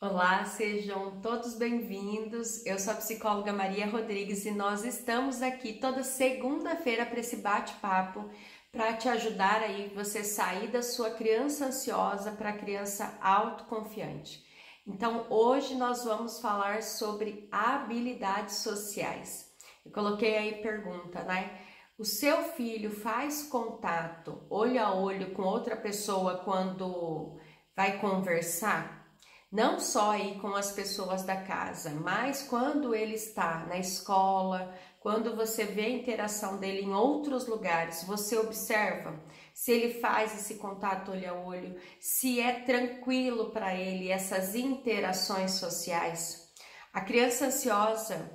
Olá, sejam todos bem-vindos. Eu sou a psicóloga Maria Rodrigues e nós estamos aqui toda segunda-feira para esse bate-papo para te ajudar aí você sair da sua criança ansiosa para a criança autoconfiante. Então, hoje nós vamos falar sobre habilidades sociais. Eu coloquei aí pergunta, né? O seu filho faz contato olho a olho com outra pessoa quando vai conversar? Não só aí com as pessoas da casa, mas quando ele está na escola, quando você vê a interação dele em outros lugares, você observa se ele faz esse contato olho a olho, se é tranquilo para ele essas interações sociais. A criança ansiosa,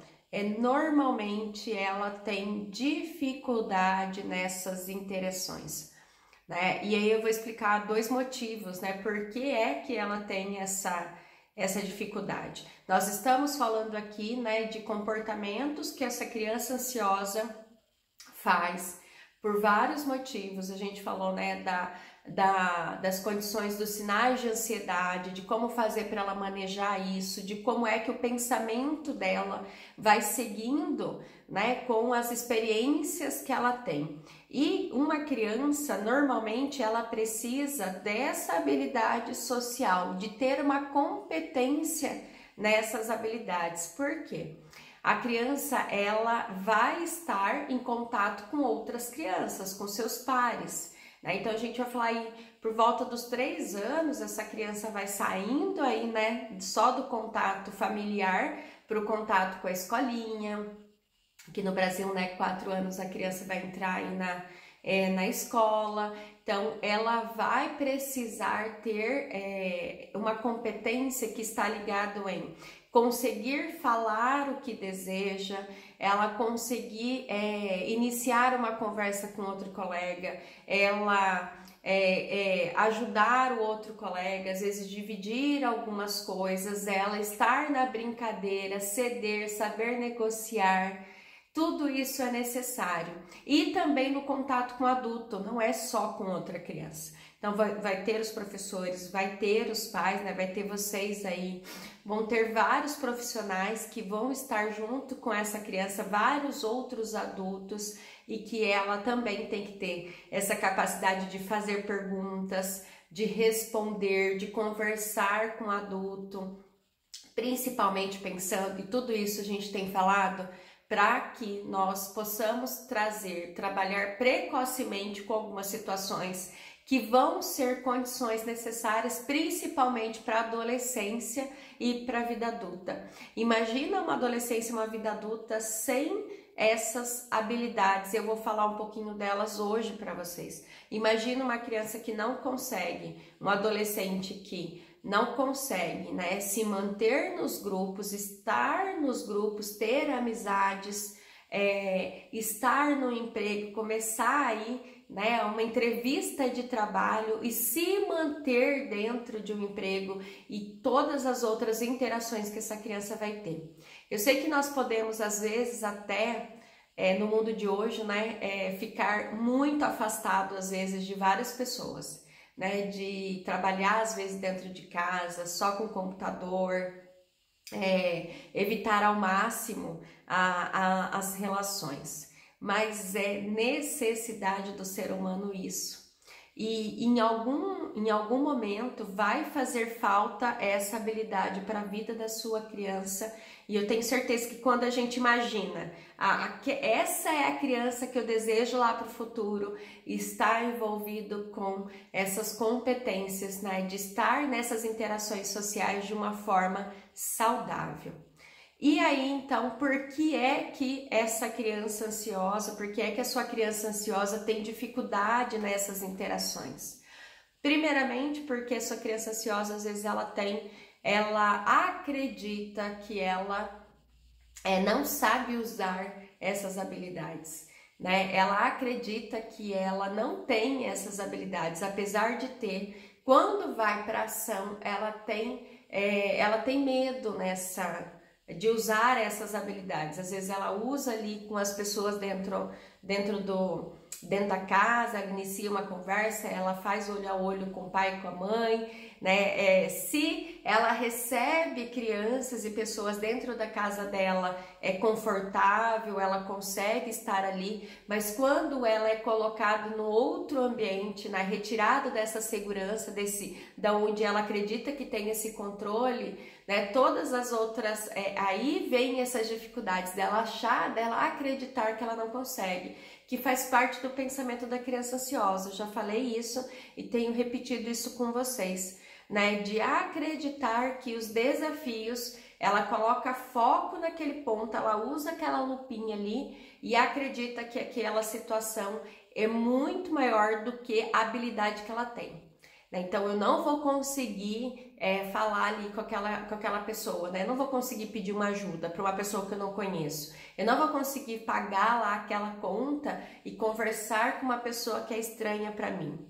normalmente ela tem dificuldade nessas interações, né? E aí eu vou explicar dois motivos, né? Por que é que ela tem essa dificuldade? Nós estamos falando aqui, né, de comportamentos que essa criança ansiosa faz por vários motivos. A gente falou, né, das condições dos sinais de ansiedade, de como fazer para ela manejar isso, de como é que o pensamento dela vai seguindo, né, com as experiências que ela tem. E uma criança, normalmente, ela precisa dessa habilidade social, de ter uma competência nessas habilidades. Por quê? A criança, ela vai estar em contato com outras crianças, com seus pares, né? Então, a gente vai falar aí, por volta dos 3 anos, essa criança vai saindo aí, né, só do contato familiar para o contato com a escolinha. Aqui no Brasil, né, 4 anos a criança vai entrar aí na escola. Então, ela vai precisar ter uma competência que está ligado em conseguir falar o que deseja, ela conseguir iniciar uma conversa com outro colega, ela ajudar o outro colega, às vezes dividir algumas coisas, ela estar na brincadeira, ceder, saber negociar. Tudo isso é necessário. E também no contato com o adulto, não é só com outra criança. Então vai ter os professores, vai ter os pais, né? Vai ter vocês aí, vão ter vários profissionais que vão estar junto com essa criança, vários outros adultos, e que ela também tem que ter essa capacidade de fazer perguntas, de responder, de conversar com o adulto, principalmente pensando, e tudo isso a gente tem falado, para que nós possamos trabalhar precocemente com algumas situações que vão ser condições necessárias, principalmente para a adolescência e para a vida adulta. Imagina uma adolescência e uma vida adulta sem essas habilidades. Eu vou falar um pouquinho delas hoje para vocês. Imagina uma criança que não consegue, um adolescente que não consegue, né, se manter nos grupos, estar nos grupos, ter amizades, estar no emprego, começar aí, né, uma entrevista de trabalho e se manter dentro de um emprego e todas as outras interações que essa criança vai ter. Eu sei que nós podemos, às vezes, até no mundo de hoje, né, ficar muito afastado, às vezes, de várias pessoas, né, de trabalhar às vezes dentro de casa, só com computador, evitar ao máximo as relações, mas é necessidade do ser humano isso. E em algum momento vai fazer falta essa habilidade para a vida da sua criança. E eu tenho certeza que quando a gente imagina, essa é a criança que eu desejo lá para o futuro, está envolvido com essas competências, né, de estar nessas interações sociais de uma forma saudável. E aí, então, por que é que essa criança ansiosa, por que é que a sua criança ansiosa tem dificuldade nessas interações? Primeiramente, porque a sua criança ansiosa, às vezes, ela acredita que ela não sabe usar essas habilidades, né? Ela acredita que ela não tem essas habilidades, apesar de ter. Quando vai para ação, ela tem medo de usar essas habilidades. Às vezes ela usa ali com as pessoas dentro dentro da casa, ela inicia uma conversa, ela faz olho a olho com o pai e com a mãe, né? Se ela recebe crianças e pessoas dentro da casa dela, é confortável, ela consegue estar ali, mas quando ela é colocada no outro ambiente, na retirada dessa segurança, da onde ela acredita que tem esse controle, né? Todas as outras, aí vem essas dificuldades dela acreditar que ela não consegue, que faz parte do pensamento da criança ansiosa. Eu já falei isso e tenho repetido isso com vocês, né? De acreditar que os desafios, ela coloca foco naquele ponto, ela usa aquela lupinha ali e acredita que aquela situação é muito maior do que a habilidade que ela tem. Então eu não vou conseguir falar ali com aquela pessoa, né? Eu não vou conseguir pedir uma ajuda para uma pessoa que eu não conheço. Eu não vou conseguir pagar lá aquela conta e conversar com uma pessoa que é estranha para mim.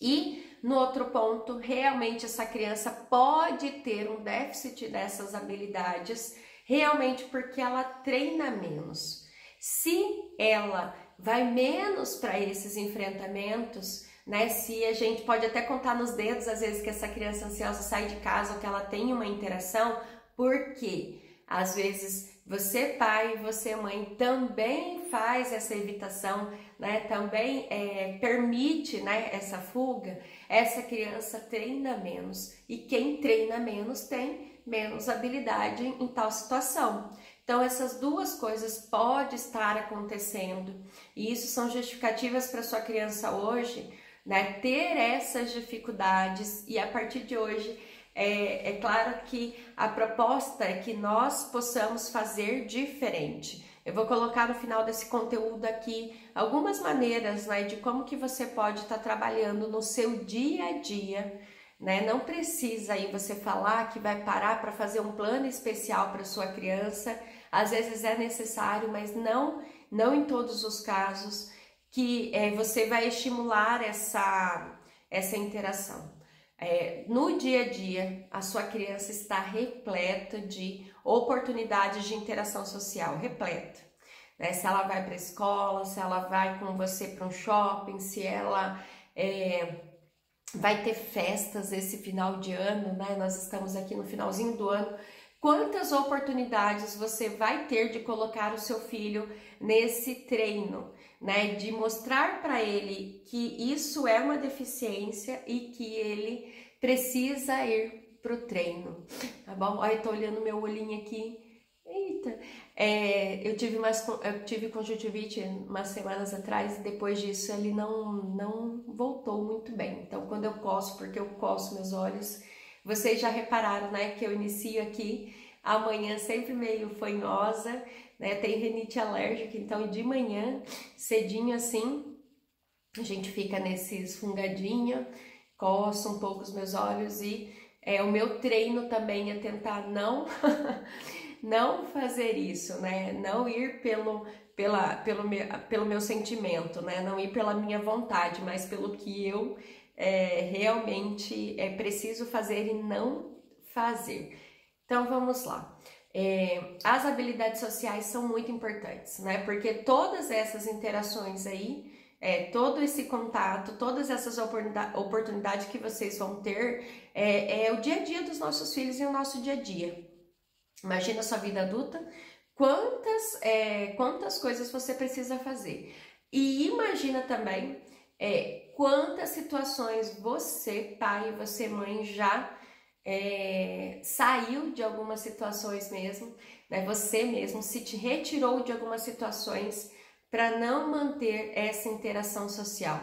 E no outro ponto, realmente essa criança pode ter um déficit dessas habilidades, realmente porque ela treina menos. Se ela vai menos para esses enfrentamentos, né? Se a gente pode até contar nos dedos, às vezes, que essa criança ansiosa sai de casa ou que ela tem uma interação, porque às vezes você pai e você mãe também faz essa evitação, né? Também permite, né, essa fuga. Essa criança treina menos e quem treina menos tem menos habilidade em tal situação. Então essas duas coisas podem estar acontecendo e isso são justificativas para sua criança hoje, né, ter essas dificuldades. E a partir de hoje é claro que a proposta é que nós possamos fazer diferente. Eu vou colocar no final desse conteúdo aqui algumas maneiras, né, de como que você pode estar trabalhando no seu dia a dia, né? Não precisa aí você falar que vai parar para fazer um plano especial para sua criança. Às vezes é necessário, mas não em todos os casos, que você vai estimular essa interação. No dia a dia, a sua criança está repleta de oportunidades de interação social, repleta. Né? Se ela vai para a escola, se ela vai com você para um shopping, se ela vai ter festas esse final de ano, né? Nós estamos aqui no finalzinho do ano. Quantas oportunidades você vai ter de colocar o seu filho nesse treino, né? De mostrar para ele que isso é uma deficiência e que ele precisa ir para o treino, tá bom? Olha, eu tô olhando meu olhinho aqui. Eita! Eu tive conjuntivite umas semanas atrás e depois disso ele não voltou muito bem. Então, quando eu coço, porque eu coço meus olhos, vocês já repararam, né, que eu inicio aqui amanhã sempre meio fanhosa, né? Tem rinite alérgica, então de manhã, cedinho assim, a gente fica nesses fungadinho, coço um pouco os meus olhos e o meu treino também é tentar não fazer isso, né? Não ir pelo meu sentimento, né? Não ir pela minha vontade, mas pelo que eu realmente preciso fazer e não fazer. Então vamos lá. As habilidades sociais são muito importantes, né? Porque todas essas interações aí, todo esse contato, todas essas oportunidades que vocês vão ter, é o dia a dia dos nossos filhos e o nosso dia a dia. Imagina a sua vida adulta, quantas coisas você precisa fazer. E imagina também quantas situações você, pai, e você, mãe, já saiu de algumas situações mesmo, né? Você mesmo se te retirou de algumas situações para não manter essa interação social.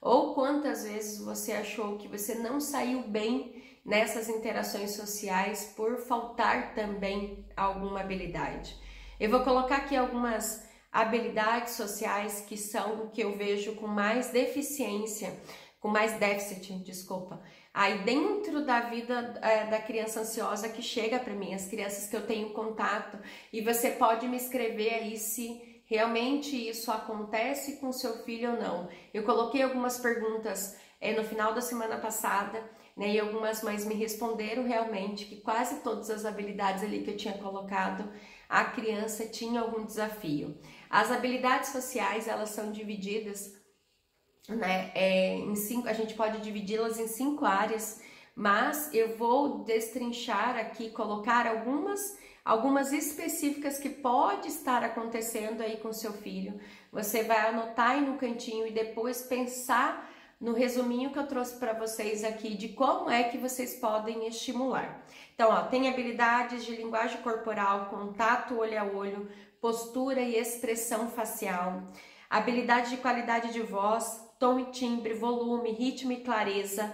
Ou quantas vezes você achou que você não saiu bem nessas interações sociais por faltar também alguma habilidade. Eu vou colocar aqui algumas habilidades sociais que são o que eu vejo com mais deficiência, com mais déficit, desculpa, aí dentro da vida da criança ansiosa que chega para mim, as crianças que eu tenho contato, e você pode me escrever aí se realmente isso acontece com seu filho ou não. Eu coloquei algumas perguntas no final da semana passada, né, e algumas mães me responderam realmente que quase todas as habilidades ali que eu tinha colocado, a criança tinha algum desafio. As habilidades sociais, elas são divididas, né, em 5, a gente pode dividi-las em 5 áreas, mas eu vou destrinchar aqui, colocar algumas específicas que pode estar acontecendo aí com seu filho. Você vai anotar aí no cantinho e depois pensar no resuminho que eu trouxe para vocês aqui de como é que vocês podem estimular. Então, ó, tem habilidades de linguagem corporal, contato olho a olho, postura e expressão facial, habilidade de qualidade de voz, tom e timbre, volume, ritmo e clareza,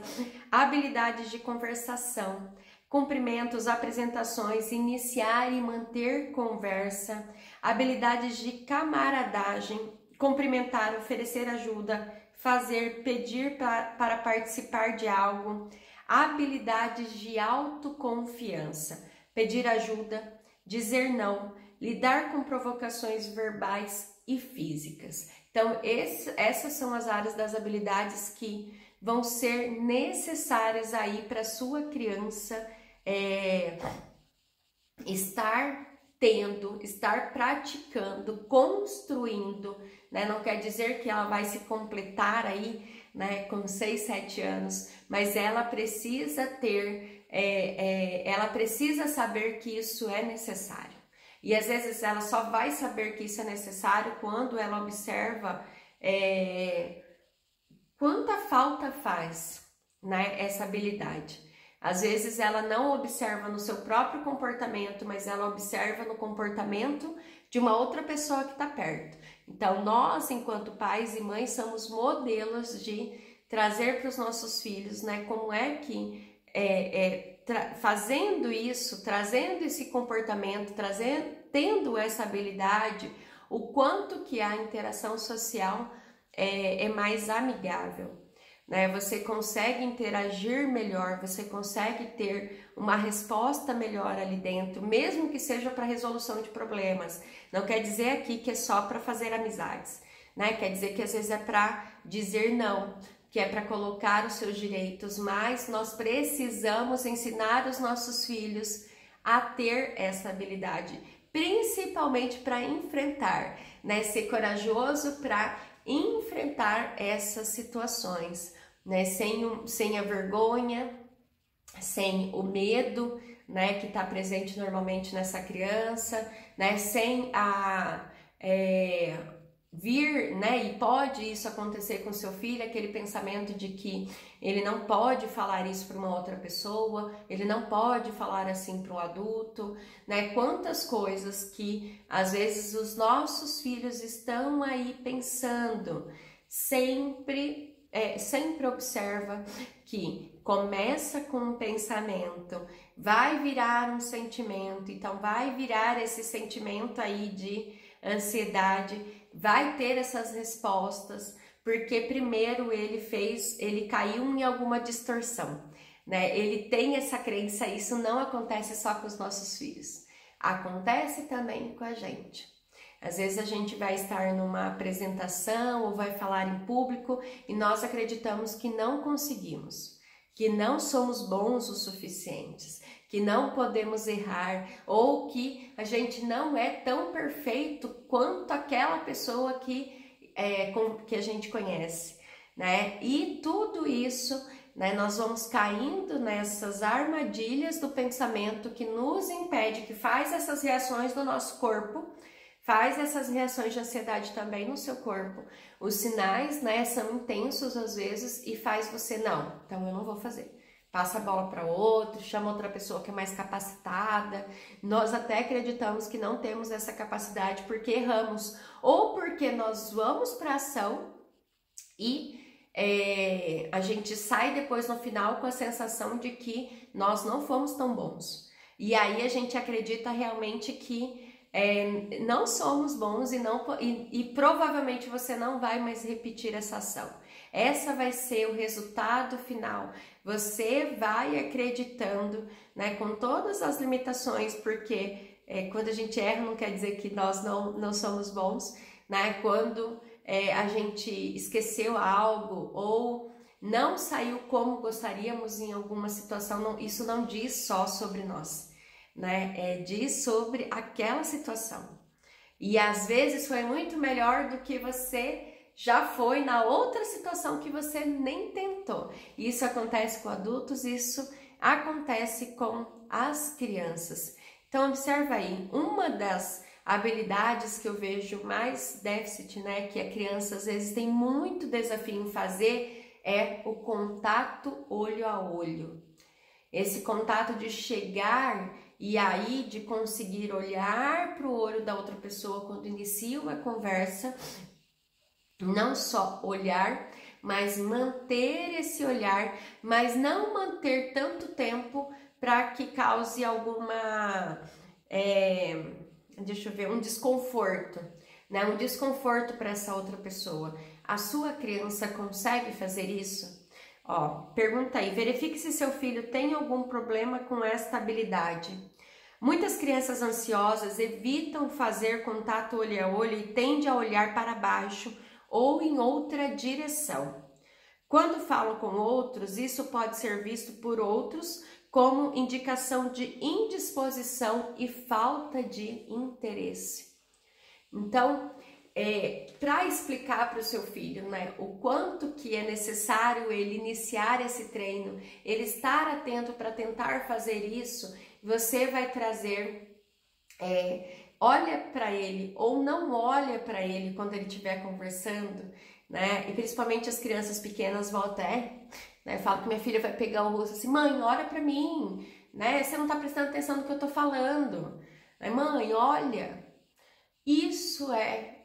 habilidades de conversação, cumprimentos, apresentações, iniciar e manter conversa, habilidades de camaradagem, cumprimentar, oferecer ajuda, fazer, pedir para participar de algo, habilidades de autoconfiança, pedir ajuda, dizer não, lidar com provocações verbais e físicas. Então, essas são as áreas das habilidades que vão ser necessárias aí para sua criança estar praticando, construindo, né? Não quer dizer que ela vai se completar aí, né, com 6, 7 anos, mas ela precisa ela precisa saber que isso é necessário. E às vezes ela só vai saber que isso é necessário quando ela observa quanta falta faz, né, essa habilidade. Às vezes ela não observa no seu próprio comportamento, mas ela observa no comportamento de uma outra pessoa que está perto. Então nós, enquanto pais e mães, somos modelos de trazer para os nossos filhos, né, como é que fazendo isso, trazendo esse comportamento, tendo essa habilidade, o quanto que a interação social é mais amigável. Né? Você consegue interagir melhor, você consegue ter uma resposta melhor ali dentro, mesmo que seja para resolução de problemas. Não quer dizer aqui que é só para fazer amizades, né? Quer dizer que às vezes é para dizer não, que é para colocar os seus direitos, mas nós precisamos ensinar os nossos filhos a ter essa habilidade, principalmente para enfrentar, né? Ser corajoso para enfrentar essas situações, né? Sem a vergonha, sem o medo, né, que está presente normalmente nessa criança, né? Sem vir, né, e pode isso acontecer com seu filho, aquele pensamento de que ele não pode falar isso para uma outra pessoa, ele não pode falar assim para um adulto, né? Quantas coisas que às vezes os nossos filhos estão aí pensando. Sempre observa que começa com um pensamento, vai virar um sentimento, então vai virar esse sentimento aí de ansiedade, vai ter essas respostas, porque primeiro ele caiu em alguma distorção, né? Ele tem essa crença, isso não acontece só com os nossos filhos, acontece também com a gente. Às vezes a gente vai estar numa apresentação ou vai falar em público e nós acreditamos que não conseguimos, que não somos bons o suficientes, que não podemos errar ou que a gente não é tão perfeito quanto aquela pessoa que a gente conhece, né? E tudo isso, né, nós vamos caindo nessas armadilhas do pensamento que nos impede, que faz essas reações no nosso corpo, faz essas reações de ansiedade também no seu corpo. Os sinais, né, são intensos às vezes e faz você, não, então eu não vou fazer. Passa a bola para outro, chama outra pessoa que é mais capacitada. Nós até acreditamos que não temos essa capacidade porque erramos ou porque nós vamos para a ação e a gente sai depois no final com a sensação de que nós não fomos tão bons. E aí a gente acredita realmente que não somos bons e provavelmente você não vai mais repetir essa ação. Essa vai ser o resultado final. Você vai acreditando, né, com todas as limitações, porque quando a gente erra não quer dizer que nós não somos bons, né? Quando a gente esqueceu algo ou não saiu como gostaríamos em alguma situação, isso não diz só sobre nós, né? Diz sobre aquela situação. E às vezes foi muito melhor do que você já foi na outra situação que você nem tentou. Isso acontece com adultos, isso acontece com as crianças. Então observa aí, uma das habilidades que eu vejo mais déficit, né, que a criança às vezes tem muito desafio em fazer, é o contato olho a olho. Esse contato de chegar e aí de conseguir olhar para o olho da outra pessoa quando inicia uma conversa, não só olhar, mas manter esse olhar, mas não manter tanto tempo para que cause alguma, um desconforto, né? Um desconforto para essa outra pessoa. A sua criança consegue fazer isso? Ó, pergunta aí, verifique se seu filho tem algum problema com esta habilidade. Muitas crianças ansiosas evitam fazer contato olho a olho e tendem a olhar para baixo ou em outra direção. Quando falam com outros, isso pode ser visto por outros como indicação de indisposição e falta de interesse. Então, para explicar para o seu filho, né, o quanto que é necessário ele iniciar esse treino, ele estar atento para tentar fazer isso, você vai trazer, olha para ele ou não olha para ele quando ele estiver conversando, né, e principalmente as crianças pequenas vão até, né, falo que minha filha vai pegar o rosto assim, mãe, olha para mim, né, você não está prestando atenção no que eu estou falando, né, mãe, olha, isso é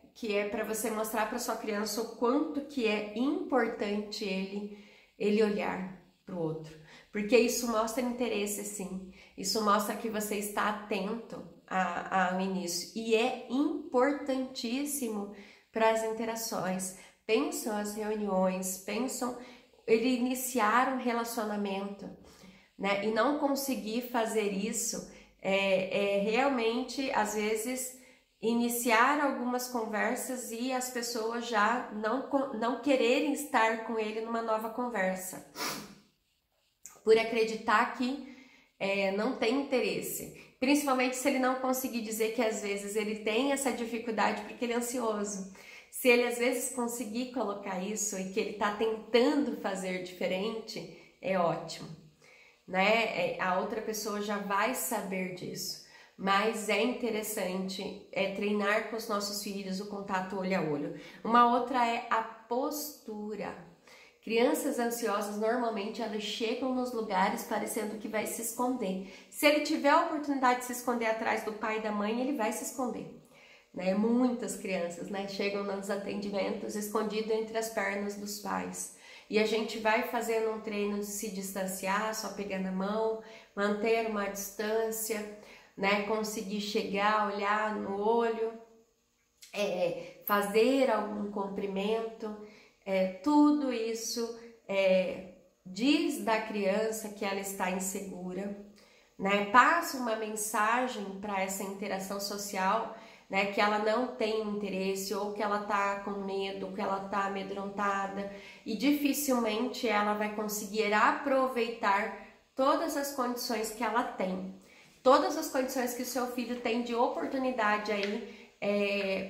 para você mostrar para sua criança o quanto que é importante ele olhar para o outro. Porque isso mostra interesse, sim. Isso mostra que você está atento ao início. E é importantíssimo para as interações. Pensam as reuniões, pensam ele iniciar um relacionamento, né? E não conseguir fazer isso realmente, às vezes, iniciar algumas conversas e as pessoas já não quererem estar com ele numa nova conversa, por acreditar que não tem interesse, principalmente se ele não conseguir dizer que às vezes ele tem essa dificuldade porque ele é ansioso. Se ele às vezes conseguir colocar isso e que ele está tentando fazer diferente, é ótimo, né? A outra pessoa já vai saber disso. Mas é interessante treinar com os nossos filhos o contato olho a olho. Uma outra é a postura. Crianças ansiosas, normalmente, elas chegam nos lugares parecendo que vai se esconder. Se ele tiver a oportunidade de se esconder atrás do pai e da mãe, ele vai se esconder. Né? Muitas crianças, né, chegam nos atendimentos escondido entre as pernas dos pais. E a gente vai fazendo um treino de se distanciar, só pegar na mão, manter uma distância, né, conseguir chegar, olhar no olho, fazer algum cumprimento, tudo isso diz da criança que ela está insegura, né, passa uma mensagem para essa interação social, né, que ela não tem interesse, ou que ela está com medo, ou que ela está amedrontada, e dificilmente ela vai conseguir aproveitar todas as condições que ela tem. Todas as condições que o seu filho tem de oportunidade aí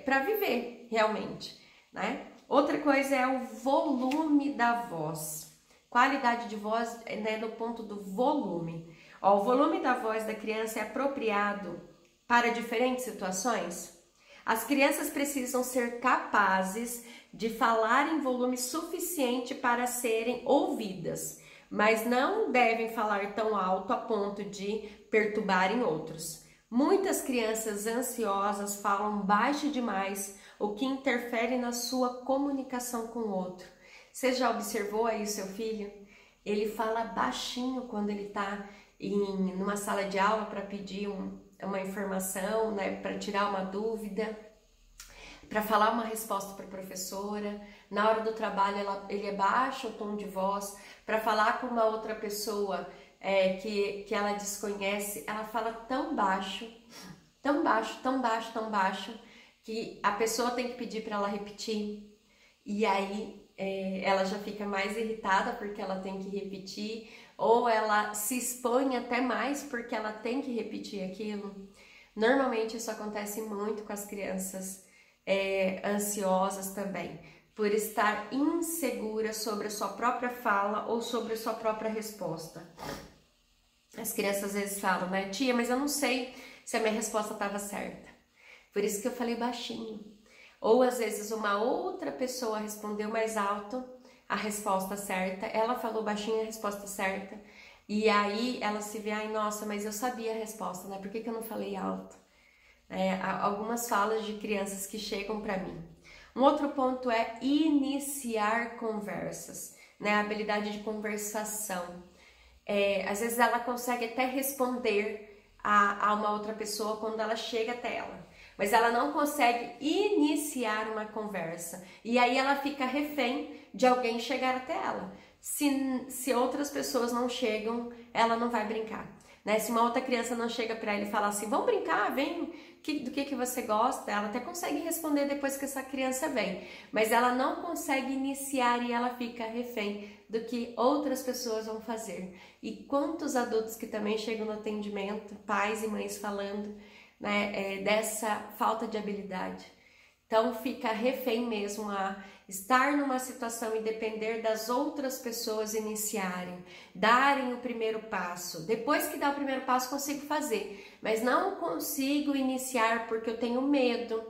para viver realmente, né? Outra coisa é o volume da voz. Qualidade de voz, né, no ponto do volume. Ó, o volume da voz da criança é apropriado para diferentes situações. As crianças precisam ser capazes de falar em volume suficiente para serem ouvidas, mas não devem falar tão alto a ponto de perturbarem outros. Muitas crianças ansiosas falam baixo demais, o que interfere na sua comunicação com o outro. Você já observou aí o seu filho? Ele fala baixinho quando ele está numa sala de aula para pedir uma informação, né, para tirar uma dúvida, para falar uma resposta para a professora. Na hora do trabalho ele abaixa o tom de voz. Para falar com uma outra pessoa que ela desconhece, ela fala tão baixo, tão baixo, tão baixo, tão baixo, que a pessoa tem que pedir para ela repetir. E aí ela já fica mais irritada porque ela tem que repetir, ou ela se expõe até mais porque ela tem que repetir aquilo. Normalmente isso acontece muito com as crianças ansiosas também, por estar insegura sobre a sua própria fala ou sobre a sua própria resposta. As crianças às vezes falam, né, tia, mas eu não sei se a minha resposta estava certa. Por isso que eu falei baixinho. Ou às vezes uma outra pessoa respondeu mais alto a resposta certa, ela falou baixinho a resposta certa, e aí ela se vê, ai nossa, mas eu sabia a resposta, né? Por que eu não falei alto? Algumas falas de crianças que chegam para mim. Um outro ponto é iniciar conversas, né? A habilidade de conversação. Às vezes ela consegue até responder a uma outra pessoa quando ela chega até ela, mas ela não consegue iniciar uma conversa, e aí ela fica refém de alguém chegar até ela. Se outras pessoas não chegam, ela não vai brincar, né? Se uma outra criança não chega para ela e fala assim, vamos brincar, vem, do que você gosta, ela até consegue responder depois que essa criança vem, mas ela não consegue iniciar e ela fica refém do que outras pessoas vão fazer. E quantos adultos que também chegam no atendimento, pais e mães falando, né, dessa falta de habilidade. Então fica refém mesmo a estar numa situação e depender das outras pessoas iniciarem, darem o primeiro passo. Depois que dá o primeiro passo consigo fazer, mas não consigo iniciar porque eu tenho medo,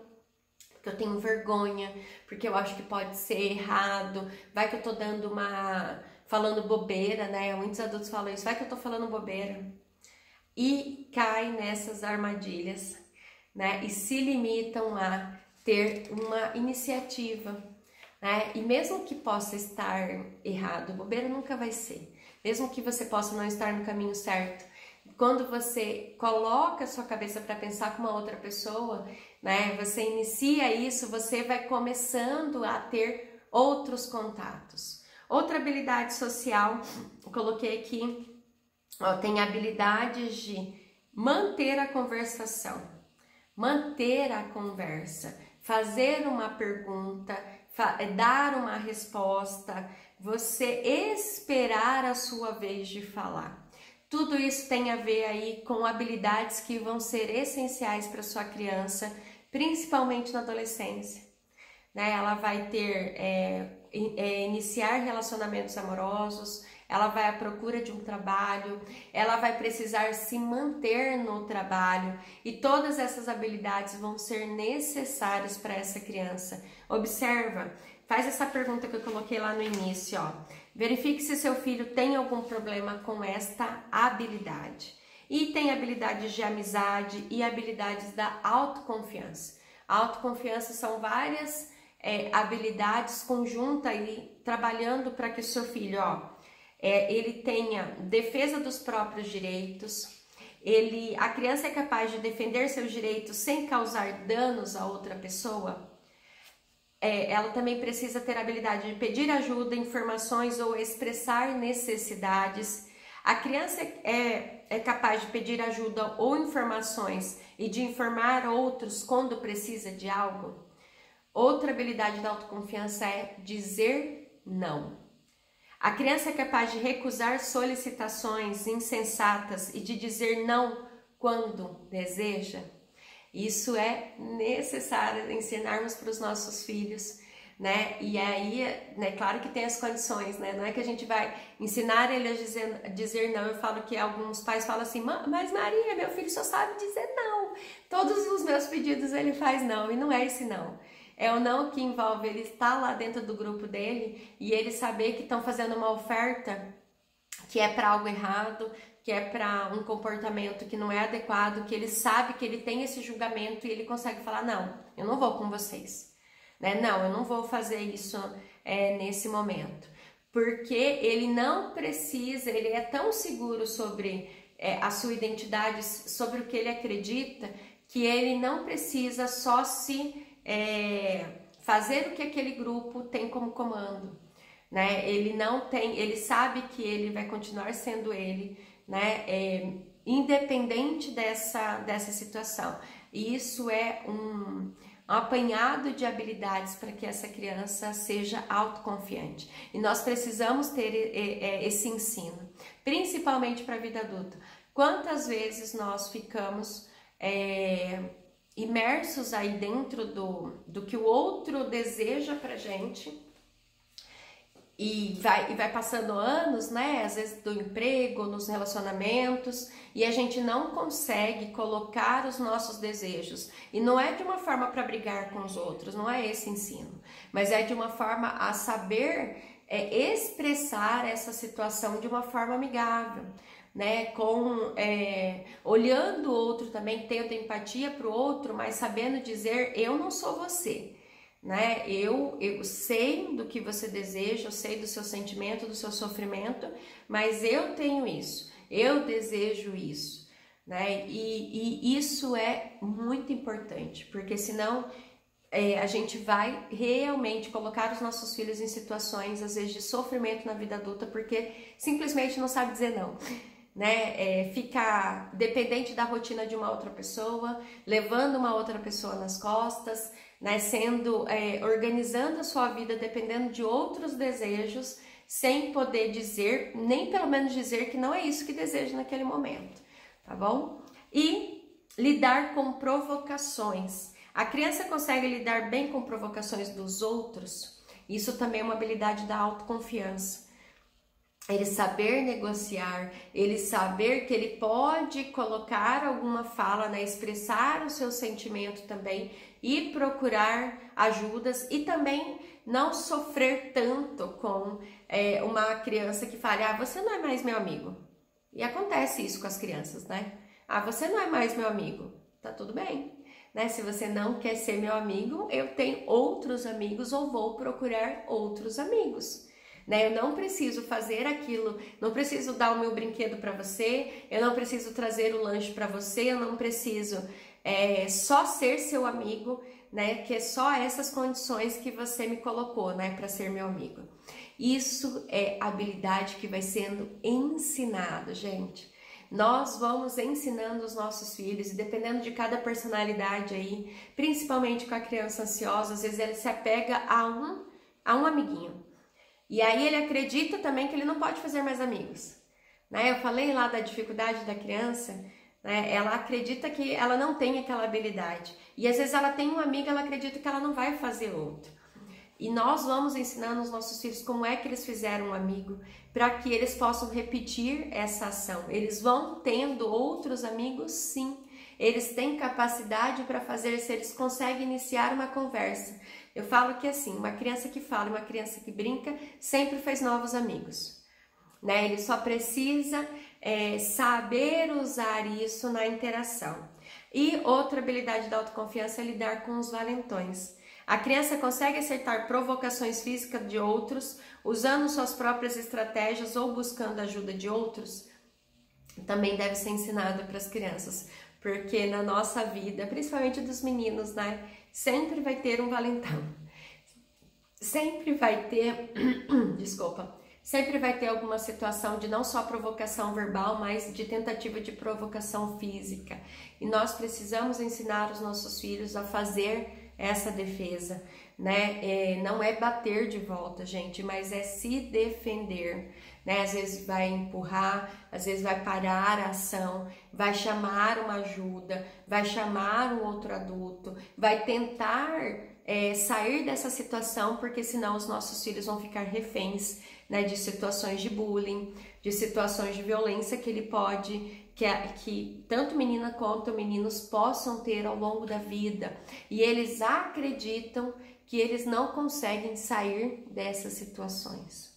porque eu tenho vergonha, porque eu acho que pode ser errado, vai que eu tô falando bobeira, né? Muitos adultos falam isso, vai que eu tô falando bobeira. E cai nessas armadilhas, né? E se limitam a ter uma iniciativa, né? E mesmo que possa estar errado, bobeira nunca vai ser. Mesmo que você possa não estar no caminho certo, quando você coloca a sua cabeça para pensar com uma outra pessoa, né? Você inicia isso, você vai começando a ter outros contatos. Outra habilidade social, eu coloquei aqui, ó, tem habilidades de manter a conversação, manter a conversa, fazer uma pergunta, dar uma resposta, você esperar a sua vez de falar. Tudo isso tem a ver aí com habilidades que vão ser essenciais para sua criança, principalmente na adolescência, né? Ela vai ter iniciar relacionamentos amorosos, ela vai à procura de um trabalho, ela vai precisar se manter no trabalho, e todas essas habilidades vão ser necessárias para essa criança. Observa, faz essa pergunta que eu coloquei lá no início, ó. Verifique se seu filho tem algum problema com esta habilidade. E tem habilidades de amizade e habilidades da autoconfiança. A autoconfiança são várias habilidades conjuntas e trabalhando para que o seu filho, ele tenha defesa dos próprios direitos, a criança é capaz de defender seus direitos sem causar danos a outra pessoa. Ela também precisa ter a habilidade de pedir ajuda, informações ou expressar necessidades. A criança é capaz de pedir ajuda ou informações e de informar outros quando precisa de algo. Outra habilidade da autoconfiança é dizer não. A criança é capaz de recusar solicitações insensatas e de dizer não quando deseja. Isso é necessário ensinarmos para os nossos filhos, né? E aí, né, claro que tem as condições, né? Não é que a gente vai ensinar ele a dizer não. Eu falo que alguns pais falam assim, mas Maria, meu filho só sabe dizer não. Todos os meus pedidos ele faz não, e não é esse não. É o não que envolve ele estar lá dentro do grupo dele e ele saber que estão fazendo uma oferta que é para algo errado, que é para um comportamento que não é adequado, que ele sabe que ele tem esse julgamento e ele consegue falar, não, eu não vou com vocês, né? Não, eu não vou fazer isso nesse momento, porque ele não precisa, ele é tão seguro sobre a sua identidade, sobre o que ele acredita, que ele não precisa só fazer o que aquele grupo tem como comando, né? Ele sabe que ele vai continuar sendo ele, né? Independente dessa situação. E isso é um apanhado de habilidades para que essa criança seja autoconfiante. E nós precisamos ter esse ensino, principalmente para a vida adulta. Quantas vezes nós ficamos imersos aí dentro do que o outro deseja pra gente. E vai passando anos, né? Às vezes do emprego, nos relacionamentos, e a gente não consegue colocar os nossos desejos. E não é de uma forma para brigar com os outros, não é esse ensino, mas é de uma forma a saber expressar essa situação de uma forma amigável, né? Olhando o outro também, tendo empatia para o outro, mas sabendo dizer: eu não sou você. Né? Eu sei do que você deseja, eu sei do seu sentimento, do seu sofrimento, mas eu tenho isso, eu desejo isso, né? E isso é muito importante, porque senão a gente vai realmente colocar os nossos filhos em situações, às vezes, de sofrimento na vida adulta, porque simplesmente não sabe dizer não. Né? Ficar dependente da rotina de uma outra pessoa, levando uma outra pessoa nas costas, né? Organizando a sua vida dependendo de outros desejos, sem poder dizer, nem pelo menos dizer que não é isso que deseja naquele momento, tá bom? E lidar com provocações. A criança consegue lidar bem com provocações dos outros? Isso também é uma habilidade da autoconfiança. Ele saber negociar, ele saber que ele pode colocar alguma fala, né, expressar o seu sentimento também e procurar ajudas, e também não sofrer tanto com uma criança que fale: ah, você não é mais meu amigo. E acontece isso com as crianças, né? Ah, você não é mais meu amigo. Tá tudo bem, né? Se você não quer ser meu amigo, eu tenho outros amigos ou vou procurar outros amigos. Né? Eu não preciso fazer aquilo, não preciso dar o meu brinquedo para você, eu não preciso trazer o lanche para você, eu não preciso só ser seu amigo, né? Que é só essas condições que você me colocou, né? Para ser meu amigo. Isso é habilidade que vai sendo ensinado, gente. Nós vamos ensinando os nossos filhos, e dependendo de cada personalidade aí, principalmente com a criança ansiosa, às vezes ele se apega a um amiguinho. E aí ele acredita também que ele não pode fazer mais amigos, né? Eu falei lá da dificuldade da criança, né? Ela acredita que ela não tem aquela habilidade. E às vezes ela tem um amigo, ela acredita que ela não vai fazer outro. E nós vamos ensinando os nossos filhos como é que eles fizeram um amigo, para que eles possam repetir essa ação. Eles vão tendo outros amigos, sim. Eles têm capacidade para fazer, se eles conseguem iniciar uma conversa. Eu falo que assim, uma criança que fala, uma criança que brinca, sempre faz novos amigos, né? Ele só precisa saber usar isso na interação. E outra habilidade da autoconfiança é lidar com os valentões. A criança consegue acertar provocações físicas de outros, usando suas próprias estratégias ou buscando a ajuda de outros. Também deve ser ensinado para as crianças, porque na nossa vida, principalmente dos meninos, né? Sempre vai ter um valentão. Sempre vai ter, sempre vai ter alguma situação de não só provocação verbal, mas de tentativa de provocação física. E nós precisamos ensinar os nossos filhos a fazer essa defesa, né? Não é bater de volta, gente, mas é se defender, né? Às vezes vai empurrar, às vezes vai parar a ação, vai chamar uma ajuda, vai chamar um outro adulto, vai tentar sair dessa situação, porque senão os nossos filhos vão ficar reféns, né, de situações de bullying, de situações de violência que ele pode, que tanto menina quanto meninos possam ter ao longo da vida, e eles acreditam que eles não conseguem sair dessas situações.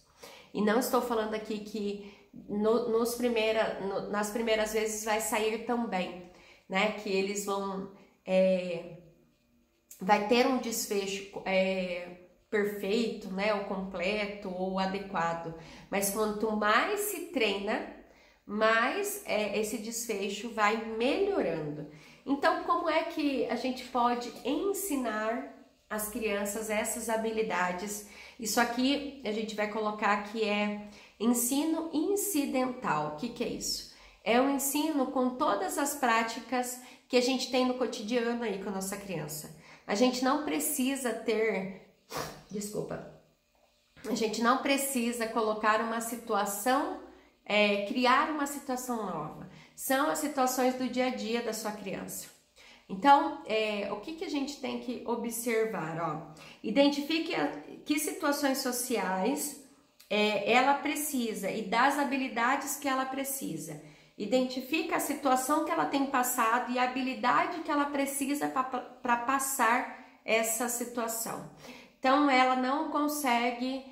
E não estou falando aqui que nas primeiras vezes vai sair tão bem, né, que eles vão vai ter um desfecho perfeito, né, ou completo ou adequado, mas quanto mais se treina, mais esse desfecho vai melhorando. Então, como é que a gente pode ensinar as crianças essas habilidades? Isso aqui a gente vai colocar que é ensino incidental. O que é isso? É um ensino com todas as práticas que a gente tem no cotidiano aí com a nossa criança. A gente não precisa a gente não precisa colocar uma situação, criar uma situação nova. São as situações do dia a dia da sua criança, Então, o que a gente tem que observar? Ó? Identifique que situações sociais ela precisa e das habilidades que ela precisa. Identifica a situação que ela tem passado e a habilidade que ela precisa para passar essa situação. Então, ela não consegue,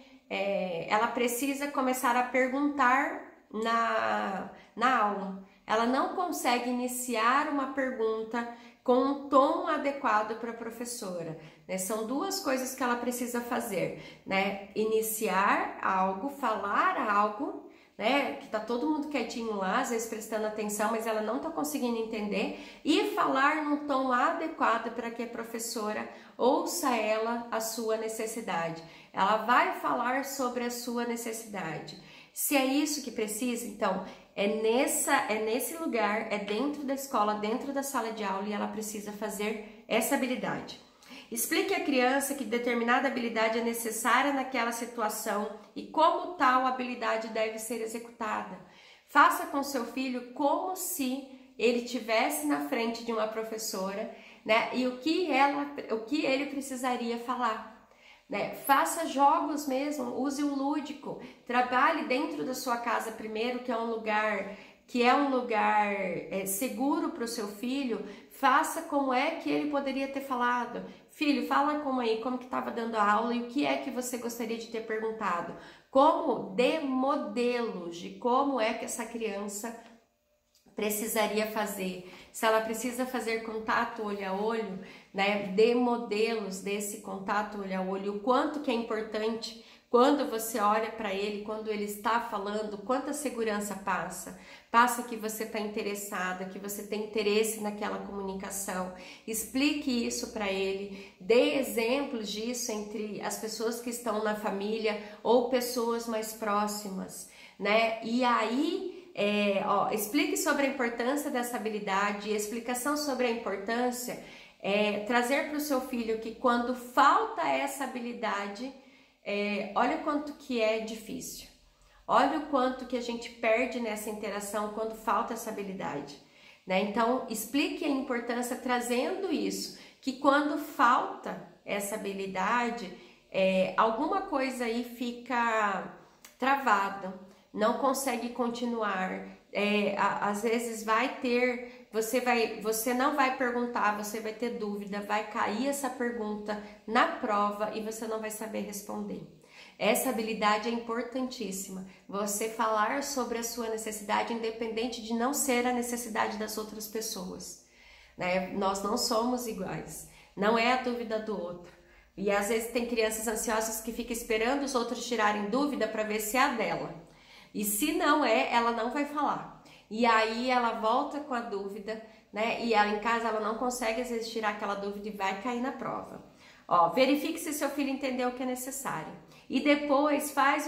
ela precisa começar a perguntar na aula. Ela não consegue iniciar uma pergunta com um tom adequado para a professora, né? São duas coisas que ela precisa fazer, né? Iniciar algo, falar algo, né? Que tá todo mundo quietinho lá, às vezes prestando atenção, mas ela não tá conseguindo entender, e falar num tom adequado para que a professora ouça ela a sua necessidade. Ela vai falar sobre a sua necessidade. Se é isso que precisa, então é nesse lugar, é dentro da escola, dentro da sala de aula, e ela precisa fazer essa habilidade. Explique à criança que determinada habilidade é necessária naquela situação e como tal habilidade deve ser executada. Faça com seu filho como se ele estivesse na frente de uma professora, né? E o que ele precisaria falar. Né? Faça jogos mesmo, use o lúdico, trabalhe dentro da sua casa primeiro, que é um lugar seguro para o seu filho. Faça como é que ele poderia ter falado. Filho, fala como que estava dando a aula e o que é que você gostaria de ter perguntado. Como dê modelos de como é que essa criança precisaria fazer. Se ela precisa fazer contato olho a olho, né, dê modelos desse contato olho a olho, o quanto que é importante quando você olha para ele, quando ele está falando, quanta segurança passa que você está interessada, que você tem interesse naquela comunicação. Explique isso para ele, dê exemplos disso entre as pessoas que estão na família ou pessoas mais próximas, né? E aí explique sobre a importância dessa habilidade. E explicação sobre a importância trazer para o seu filho que quando falta essa habilidade, olha o quanto que é difícil, olha o quanto que a gente perde nessa interação quando falta essa habilidade, né? Então explique a importância trazendo isso, que quando falta essa habilidade, alguma coisa aí fica travada, não consegue continuar. Às vezes você não vai perguntar, você vai ter dúvida, vai cair essa pergunta na prova e você não vai saber responder. Essa habilidade é importantíssima, você falar sobre a sua necessidade, independente de não ser a necessidade das outras pessoas, né? Nós não somos iguais, não é a dúvida do outro. E às vezes tem crianças ansiosas que ficam esperando os outros tirarem dúvida para ver se é a dela. E se não ela não vai falar. E aí ela volta com a dúvida, né? E ela em casa ela não consegue às vezes tirar aquela dúvida e vai cair na prova. Verifique se seu filho entendeu o que é necessário. E depois faz